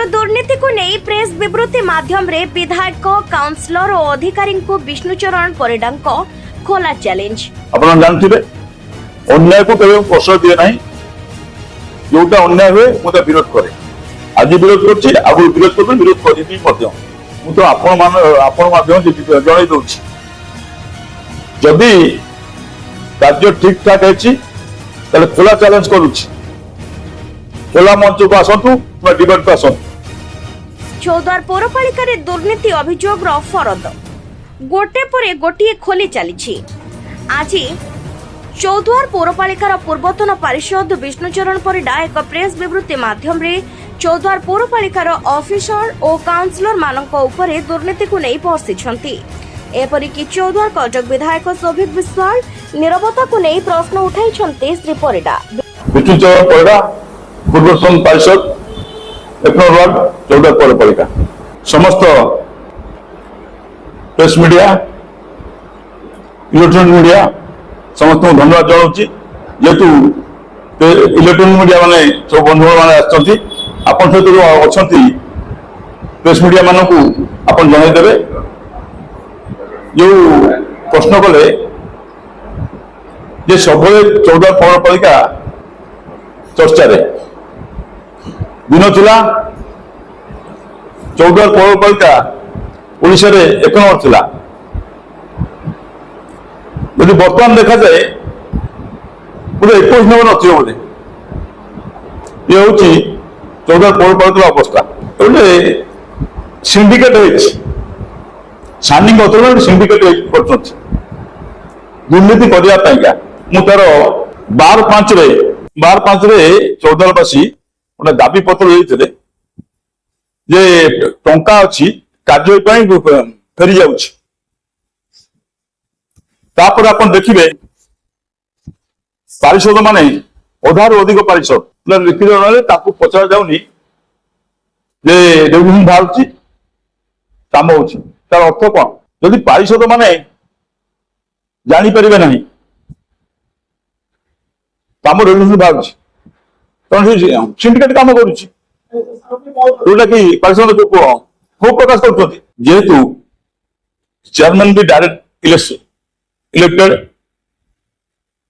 कर दुर्नीति को नहीं प्रेस विवृत्ति माध्यम रे विधायक काउंसिलर और अधिकारी को विष्णुचरण परिडा खोला चैलेंज। ଆପଣ ଜାଣିଥିବେ ଅନ୍ୟାୟକୁ କେବେ ପ୍ରଶ୍ରୟ ଦିଏ ନାହିଁ। ଯୋଉଟା ଅନ୍ୟାୟ ହୁଏ ମୁଁ ତା ବିରୋଧ କରେ। ଆଜି ବିରୋଧ କରୁଛି, ଆଗରୁ ବିରୋଧ କରିବି, ବିରୋଧ କରିବି ମଧ୍ୟ। ମୁଁ ତ ଆପଣ ମାଧ୍ୟମ ଜଣାଇ ଦଉଛି, ଯଦି କାର୍ଯ୍ୟ ଠିକ ଠାକ ହେଇଛି ତାହେଲେ ଖୋଲା ଚ୍ୟାଲେଞ୍ଜ କରୁଛି। ଖୋଲା ମଞ୍ଚକୁ ଆସନ୍ତୁ ବା ଡିବେଟକୁ ଆସନ୍ତୁ। चौद्वार पौरपालिका रे दुर्नीति अभियोग फरद गोटे पर गोटे खोली चली। आज चौद्वार पौरपालिकार पूर्वतन पारिषद विष्णुचरण परिडा एक प्रेस विवृत्ति माध्यम रे चौद्वार पौरपालिकार ऑफिसर और काउंसिलर मानक उपरे दुर्नीति को नहीं बसिछंती। एपरिकी चौद्वार कटक विधायक शोभित विश्वाल निरवता को नहीं प्रश्न उठाई श्री परिडा। विष्णुचरण परिडा पूर्वतन पारिषद वार्ड चौद्वार पौरपालिका समस्त प्रेस मीडिया इलेक्ट्रॉनिक मीडिया समस्त धन्यवाद जनाऊँगी। जेहेतु इलेक्ट्रॉनिक मीडिया माने सब बंधु मैंने आपन सहित अच्छा प्रेस मीडिया मानक आपन जनईदेवे जो प्रश्न कले जे सब चौद्वार पौरपालिका चर्चा दिन थिला। चौद्वार पौरपालिका ओडिशा रे 1 नंबर थिला। यदि वर्तमान देखा जाए पूरे 21 नंबर नथियो बोले। ये होची चौद्वार पौरपालिका अवस्था। गोटे सिंडिकेट होइछि, सानिंग अथवा सिंडिकेट करछथि दुर्नीति करिया पाइका। मु तार 12/5 रे चौद्वारवासी गोटे दाबी पत्र देते जे टंका अच्छी कार्य फेरी जाऊँ। तापर आप देखिए पारिषद माने अधार अधिक पारिषद लिखित पचरा जाऊनी जे रेवन्यू बाहर काम हो तार अर्थ कौन। जदि पारिषद माने जापर ना काम रेवन्यू बाहर सिंडिकेट काम करुटा कि पारिषद क्षोभ प्रकाश कर। जेहेतु चेयरमैन भी डायरेक्ट इलेक्टेड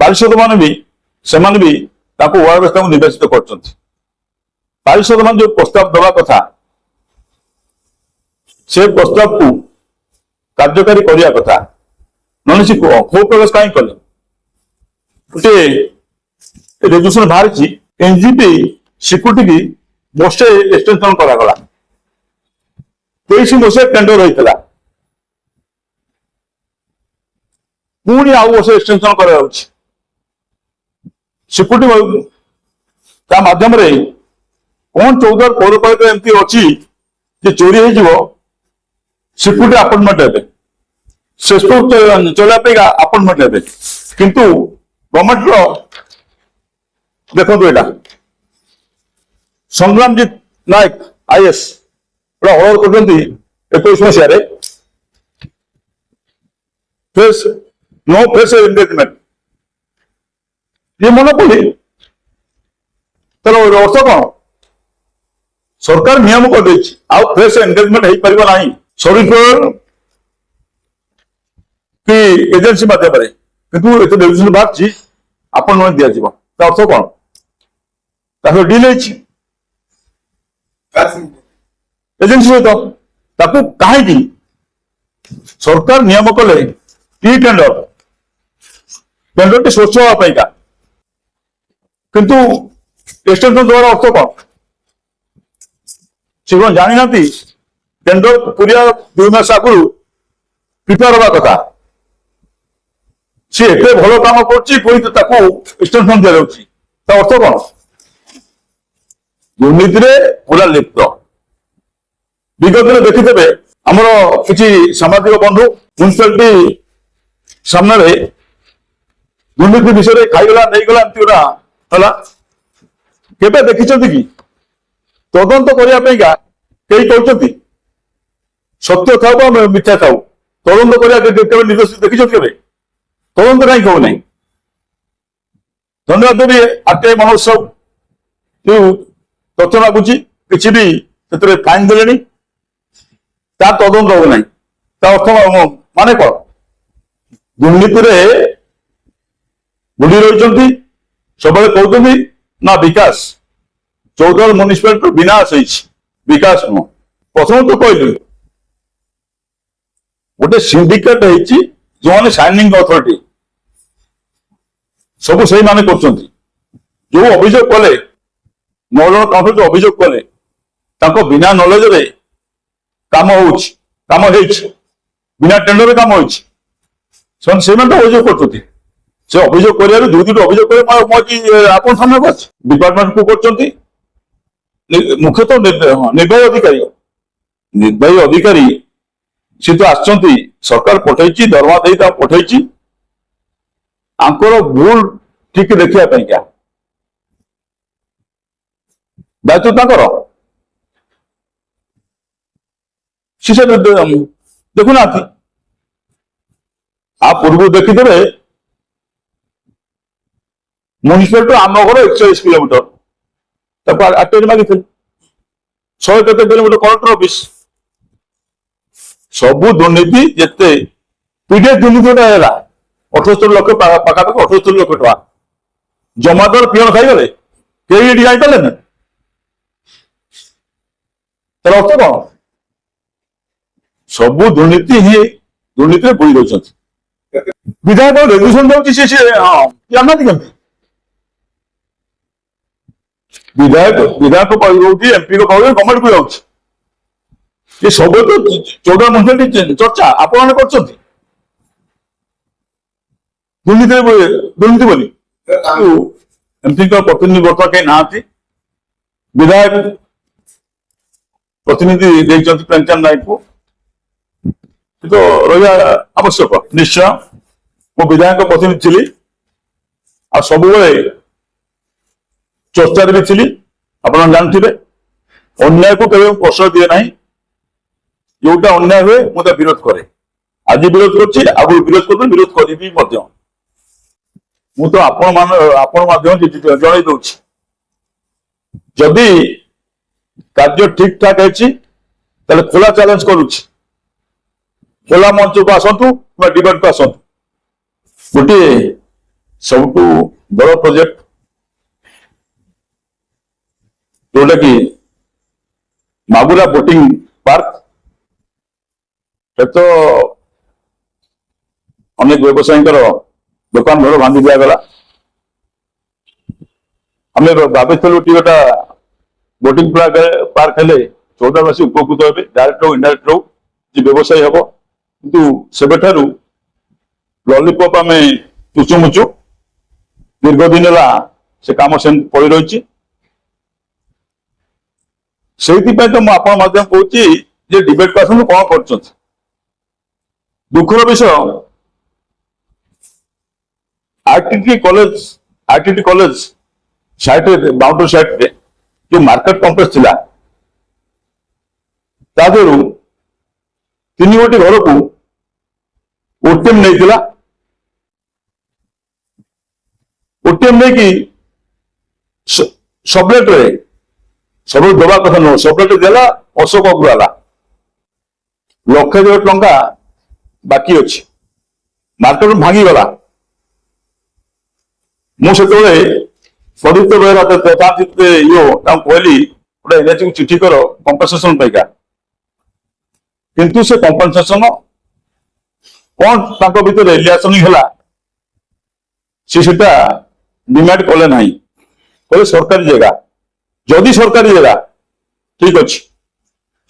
पारिषद मान भी सेमान भी वार्ड व्यवस्था को निर्वाचित कर। पारिषद मान जो प्रस्ताव दवा कथा से प्रस्ताव को कार्यकारी करने कथा ना क्षोभ प्रकाश कहीं कले। गोटे रेजुलेशन बाहरी एनजीपी सिक्यूरिटी की वर्षे एक्सटेंशन करागला। 23 वर्ष टेंडर होता पुणी आउ वर्ष एक्सटेंशन करा सिक्यूरिटी माध्यम रे कौन चौद्वार पौरपालिका एमती अच्छी जे चोरी हो सिक्यूरिटी अपॉइंटमेंट हे चलने अपॉइंटमेंट हे किंतु गवर्नमेंट देखो ये संग्रामजीत नायक आईएएस हल कर 21 मसीह नो फेस एंगेजमेंट ये मोनोपोली तर अर्थ कौन सरकार नियम कर फेस एंगेजमेंट हो पार ना सर्विस कि एजेंसी माध्यम किंतु ये रेजुलेशन बाहर अपॉइंटमेंट दिया अर्थ कौन डील एजेंसी सहित कहीं सरकार नियम कले टी टेंडर टी स्वच्छ होगा किंतु एक्सटेंशन द्वारा अर्थ कौन से कौन जानी ना टेंडर पूरा 2 मास आगु प्रिपेयर हवा कथा सी एत भल काम कर एक्सटेंशन दि जाऊँगी अर्थ कौन दुर्नीति पूरा लिप्त। विगत में देखिथे आमर किसी सामाजिक बंधु म्यूनिसिपालिटी सामने दुर्नीति विषय खाईगला नहींगला केवे देखी कि तदंत करने कई कहते सत्य था मिथ्या था तदंत करने निर्देश देखी के तदंत कहीं कहू ना। धन्यवाद देवी आरटीआई महोत्सव जो तथ्य लगुच कि ସେଥିରେ ଫାଇନ୍ ଦେଲେଣି, ତା ତଦନ୍ତ ହବ ନାହିଁ। ତା ଅର୍ଥ ମାନେ କଣ? ଦୁର୍ନୀତିରେ ବୁଡି ରହିଛନ୍ତି, ସବୁବେଳେ କହୁଛନ୍ତି ନା ବିକାଶ। ଚୌଦ୍ୱାର ମ୍ୟୁନିସିପାଲିଟି ବିନାଶ ହେଇଛି, ବିକାଶ ନୁହଁ। ପ୍ରଥମେ ତ କହିଲି ଗୋଟେ ସିଣ୍ଡିକେଟ ହେଇଛି, ଯୋଉମାନେ ସାଇନିଂ ଅଥରିଟି ସବୁ ସେଇମାନେ କରୁଛନ୍ତି। ଯୋଉ ଅଭିଯୋଗ କଲେ 9 ଜଣ କାଉଣ୍ସିଲର ଅଭିଯୋଗ କଲେ ତାଙ୍କ ବିନା ନଲେଜରେ କାମ ହଉଛି, କାମ ହେଇଛି, ବିନା ଟେଣ୍ଡରରେ କାମ ହେଇଛି, ସେମାନେ ତ ଅଭିଯୋଗ କରୁଛନ୍ତି। ସେ ଅଭିଯୋଗ କରିବାରୁ ଦୁଇଟି ଅଭିଯୋଗ করে ଆପଣ ସାମ୍ନାକୁ ଅଛି। ଡିପାର୍ଟମେଣ୍ଟ କୁ କରୁଛନ୍ତି, ମୁଖ୍ୟତଃ ନିର୍ବାହୀ ଅଧିକାରୀ ସେ ତ ଆସିଛନ୍ତି, ସରକାର ପଠେଇଛି, ଦରମା ଦେଇ ତାକୁ ପଠେଇଛି, ଆଙ୍କର ଭୁଲ ଠିକ ଦେଖିବା ପାଇଁକା ଦାୟିତ୍ୱ ତାଙ୍କର। ସେ ଦେଖୁନାହାନ୍ତି। ଆ ପୂର୍ବରୁ ଦେଖିଦେବେ ମ୍ୟୁନିସିପାଲିଟି ଆମ ଘର 140 କିଲୋମିଟର, ତାକୁ ଆଟେଣ୍ଡ ମାଗିଥିଲେ 100 କେତେ କିଲୋମିଟର କଲେକ୍ଟର ଅଫିସ। ସବୁ ଦୁର୍ନୀତି ଯେତେ ପିଡିଏଫ ଦୁର୍ନୀତି ହେଲା 78 ଲକ୍ଷ ପାଖାପାଖି 78 ଲକ୍ଷ ଟଙ୍କା ଜମାଦାର ପିଅନ ଖାଇଗଲେ, କେହି ଏଠି ଯାଇପାରିଲେନି। ତାର ଅର୍ଥ କଣ? ସବୁ ଦୁର୍ନୀତି ହିଁ ଦୁର୍ନୀତିରେ ବୁଡ଼ି ରହିଛନ୍ତି। ବିଧାୟକ ରେଜୁଲେସନ ଯାଉଛି, ସେ ଜାଣିନାହାନ୍ତି କେମିତି? ବିଧାୟକ ପାଖକୁ ରହୁଛି, ଏମପି ପାଖକୁ ଗଭର୍ଣ୍ଣମେଣ୍ଟକୁ ଯାଉଛି। ଏ ସବୁ ତ 14 ମ୍ୟୁନିସିପାଲିଟି ଚର୍ଚ୍ଚା ଆପଣମାନେ କରୁଛନ୍ତି ଦୁର୍ନୀତି ବୋଲି। ଏମପିଙ୍କ ପ୍ରତିନିଧି ବର୍ତ୍ତମାନ କେହି ନାହାନ୍ତି। ବିଧାୟକ ପ୍ରତିନିଧି ଦେଇଛନ୍ତି ପ୍ରେମଚାନ୍ଦ ନାୟକକୁ, ତ ରହିବା ଆବଶ୍ୟକ ନିଶ୍ଚୟ। ମୁଁ ବିଧାୟକ ପ୍ରତିନିଧି ଥିଲି, ଆଉ ସବୁବେଳେ ଚର୍ଚ୍ଚାରେ ବି ଥିଲି। ଆପଣ ଜାଣିଥିବେ ଅନ୍ୟାୟକୁ କେବେ ପ୍ରଶ୍ରୟ ଦିଏ ନାହିଁ। ଯୋଉଟା ଅନ୍ୟାୟ ହୁଏ ମୁଁ ତା ବିରୋଧ କରେ। ଆଜି ବିରୋଧ କରୁଛି, ଆଗରୁ ବିରୋଧ କରୁଛି, ବିରୋଧ କରିବି ମଧ୍ୟ। ମୁଁ ତ ଆପଣ ମାଧ୍ୟମରେ ଜଣାଇ ଦଉଛି, ଯଦି କାର୍ଯ୍ୟ ଠିକ ଠାକ ହେଇଛି ତାହେଲେ ଖୋଲା ଚ୍ୟାଲେଞ୍ଜ କରୁଛି, ଖୋଲା ମଞ୍ଚକୁ ଆସନ୍ତୁ କିମ୍ବା ଡିବେଟକୁ ଆସନ୍ତୁ। ଗୋଟିଏ ସବୁଠୁ ବଡ ପ୍ରୋଜେକ୍ଟ ଯୋଉଟା କି ମାଗୁରା ବୋଟିଂ ପାର୍କ, ସେ ତ ଅନେକ ବ୍ୟବସାୟୀଙ୍କର ଦୋକାନ ଘର ଭାଙ୍ଗି ଦିଆଗଲା। ଆମେ ଭାବିଥିଲୁ କି ଗୋଟା ବୋଟିଂ ପାର୍କ ହେଲେ ଚୌଦାବାସୀ ଉପକୃତ ହେବେ, ଡାଇରେକ୍ଟ ହଉ ଇନଡାଇରେକ୍ଟ ହଉ, ଯେ ବ୍ୟବସାୟୀ ହବ। କିନ୍ତୁ ସେବେଠାରୁ ଲଲିପପ୍ ଆମେ ଚୁଚୁମୁଚୁ, ଦୀର୍ଘ ଦିନ ହେଲା ସେ କାମ ସେମିତି ପଡି ରହିଛି। ସେଇଥିପାଇଁ ତ ମୁଁ ଆପଣ ମାଧ୍ୟମ କହୁଛି ଯେ ଡିବେଟକୁ ଆସନ୍ତୁ, କଣ କରୁଛନ୍ତି। ଦୁଃଖର ବିଷୟ, ଆଇଟିଟି କଲେଜ ସାଇଡରେ, ବାଉଣ୍ଡରୀ ସାଇଡରେ ଯୋଉ ମାର୍କେଟ କମ୍ପ୍ଲେକ୍ସ ଥିଲା, ତା ଦେହରୁ 3 ଗୋଟି ଘରକୁ ଓଟିଏମ ନେଇଥିଲା। ଓଟିଏମ ନେଇକି ସବଲେଟରେ, ସବୁ ଦେବା କଥା ନୁହଁ, ସବଲେଟ ଦେଲା ଅଶୋକ ଅଗ୍ରୱାଲା। 1,00,000 ଟଙ୍କା ବାକି ଅଛି, ମାର୍କେଟ ଭାଙ୍ଗିଗଲା। ମୁଁ ସେତେବେଳେ ପ୍ରଦୀପ୍ତ ବେହେରା ତାଙ୍କୁ କହିଲି ଗୋଟେ ଏନଏଚକୁ ଚିଠି କର କମ୍ପନସେସନ ପାଇକା। କିନ୍ତୁ ସେ କମ୍ପନସେସନ କଣ ତାଙ୍କ ଭିତରେ ରିଲେସନିଂ ହେଲା, ସେଟା ଡିମାଣ୍ଡ କଲେ ନାହିଁ। କହିଲେ ସରକାରୀ ଜାଗା, ଯଦି ସରକାରୀ ଜାଗା ଠିକ ଅଛି,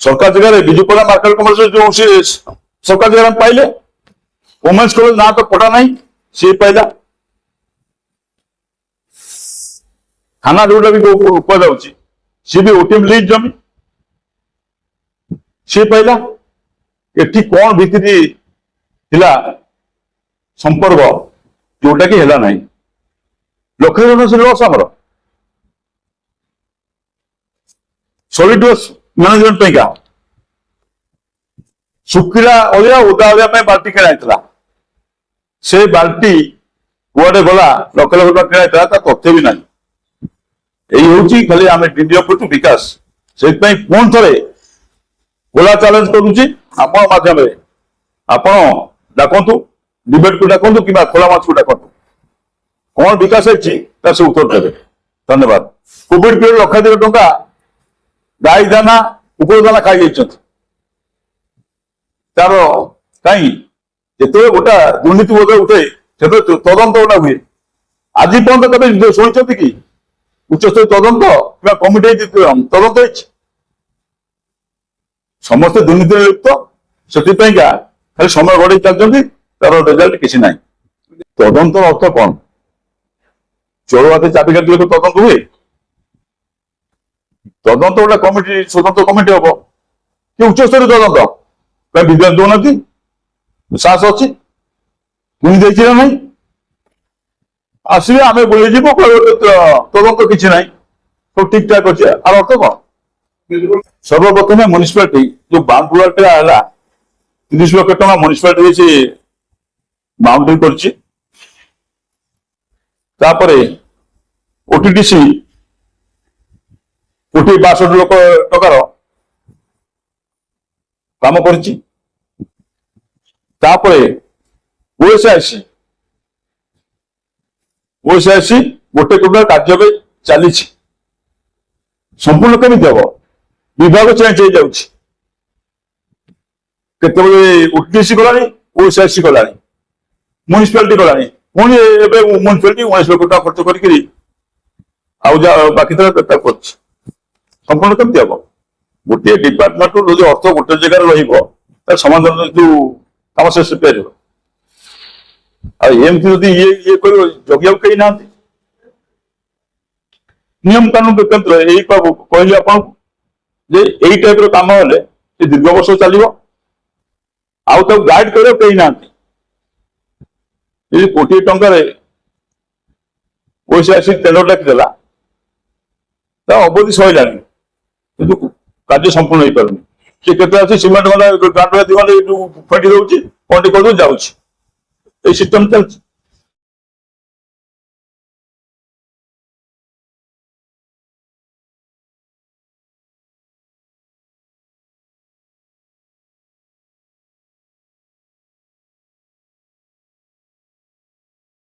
ସରକାର ଜାଗାରେ ବିଜୁପଡ଼ା ମାର୍କେଟ କମ୍ପ୍ଲେକ୍ସ ଯୋଉ ସେ ସରକାର ଜାଗା ପାଇଲେ, ଓମେନ୍ସ କଲେଜ ନା ତ ପଟା ନାହିଁ, ସିଏ ପାଇଲା। थाना जोटा भी कुछ सी भी ओटीएम लीज जमी सी पाइला। एटी कौन भित्री थिला संपर्क जोटा कि हेला नहीं, लक्ष जन से लस आमर सॉलिड वेस्ट मैनेजमेंट पैका सुखिला अलिया ओदा अलिया बाल्टी किणा से बाल्टी कुआडे गला लक्ष लक्ष टका किणा तथ्य भी नहीं। यही हूँ खाली आम डीडीओ विकास ସେଇଥିପାଇଁ ପୁଣି ଥରେ ଖୋଲା ଚ୍ୟାଲେଞ୍ଜ କରୁଛି ଆପଣ ମାଧ୍ୟମରେ, ଆପଣ ଡାକନ୍ତୁ, ଡିବେଟକୁ ଡାକନ୍ତୁ କିମ୍ବା ଖୋଲା ମଞ୍ଚକୁ ଡାକନ୍ତୁ, କଣ ବିକାଶ ହେଇଛି ତାର ସେ ଉତ୍ତର ଦେବେ। ଧନ୍ୟବାଦ। କୋଭିଡ ପିରିୟଡ ଲକ୍ଷାଧିକ ଟଙ୍କା ଗାଈ ଦାନା କୁକୁର ଦାନା ଖାଇଯାଇଛନ୍ତି। ତାର କାହିଁ ଯେତେବେଳେ ଗୋଟେ ଦୁର୍ନୀତି ବୋଧ ଉଠେ ସେତେବେଳେ ତଦନ୍ତ ଗୋଟା ହୁଏ। ଆଜି ପର୍ଯ୍ୟନ୍ତ କେବେ ଶୁଣିଛନ୍ତି କି ଉଚ୍ଚସ୍ତରୀୟ ତଦନ୍ତ କିମ୍ବା କମିଟି ତଦନ୍ତ ହେଇଛି? ସମସ୍ତେ ଦୁର୍ନୀତିରେ ଲିପ୍ତ, ସେଥିପାଇଁକା ଖାଲି ସମୟ ଗଡେଇ ଚାଲିଛନ୍ତି, ତାର ରେଜଲ୍ଟ କିଛି ନାହିଁ। ତଦନ୍ତର ଅର୍ଥ କଣ? ଚୋର ହାତେ ଚାବି କାଟିଲେ ତଦନ୍ତ ହୁଏ? ତଦନ୍ତ ଗୋଟେ କମିଟି, ସ୍ୱତନ୍ତ୍ର କମିଟି ହବ କି ଉଚ୍ଚସ୍ତରୀୟ ତଦନ୍ତ? କାହିଁ ବିଦ୍ୟାଳୟ ଦଉନାହାନ୍ତି? ସାହସ ଅଛି? ପୁଣି ଦେଇଛି ନା ନାହିଁ? ଆସିବେ, ଆମେ ବୁଲିଯିବୁ, ତଦନ୍ତ କିଛି ନାହିଁ, ସବୁ ଠିକ ଠାକ ଅଛି। ଆର ଅର୍ଥ କଣ? ସର୍ବପ୍ରଥମେ ମ୍ୟୁନିସିପାଲିଟି ଯୋଉ ବାଉଣ୍ଡରୀ ହେଲା 30 ଲକ୍ଷ ଟଙ୍କା ମ୍ୟୁନିସିପାଲିଟି ସେ ବାଉଣ୍ଡରୀ କରିଛି। ତାପରେ ଓଟିଡିସି 1,62 ଟଙ୍କାର କାମ କରିଛି। ତାପରେ ଓଏସ୍ଆଇସି 1 କୋଟି କାର୍ଯ୍ୟ ଏବେ ଚାଲିଛି। ସମ୍ପୂର୍ଣ୍ଣ କେମିତି ହବ? ବିଭାଗ ଚେଞ୍ଜ ହେଇଯାଉଛି, କେତେବେଳେ ଓଟିଡିସି ଗଲାଣି, ଓଏସ୍ଆଇସି ଗଲାଣି, ମ୍ୟୁନିସିପାଲିଟି ଗଲାଣି, ପୁଣି ଏବେ ମ୍ୟୁନିସିପାଲିଟି 19 ଲକ୍ଷ ଟଙ୍କା ଖର୍ଚ୍ଚ କରିକିରି ଆଉ ଯାହା ବାକି ଥିଲା ତାକୁ କରୁଛି। ସମ୍ପୂର୍ଣ୍ଣ କେମିତି ହବ? ଗୋଟିଏ ଡିପାର୍ଟମେଣ୍ଟରୁ ଯଦି ଅର୍ଥ ଗୋଟେ ଜାଗାରେ ରହିବ ତାର ସମାଧାନ ଯୋଉ କାମ ଶେଷ ହେଇପାରିବ। ଆଉ ଏମିତି ଯଦି ଇଏ କରିବ, ଜଗିବାକୁ କେହି ନାହାନ୍ତି। ନିୟମ କାନୁନ କେନ୍ଦ୍ର ଏଇ କହିଲି ଆପଣଙ୍କୁ ଯେ ଏଇ ଟାଇପର କାମ ହେଲେ ସେ ଦୀର୍ଘ ବର୍ଷ ଚାଲିବ, ଆଉ ତାକୁ ଗାଇଡ କରିବାକୁ କେହି ନାହାନ୍ତି। ଯଦି କୋଟିଏ ଟଙ୍କାରେ ପଇସା ଆସି ଟେଣ୍ଡର ଡାକିଦେଲା, ତା ଅବଧି ସରିଲାଣି କିନ୍ତୁ କାର୍ଯ୍ୟ ସମ୍ପୂର୍ଣ୍ଣ ହେଇପାରୁନି। ସେ କେତେ ଅଛି ସିମେଣ୍ଟ ଗଣ୍ଡା 2 ଘଣ୍ଟା ଫେଟି ଦଉଛି, କଣ୍ଟି କରିଦଉଛି, ଯାଉଛି। এই সিস্টেম চলছে।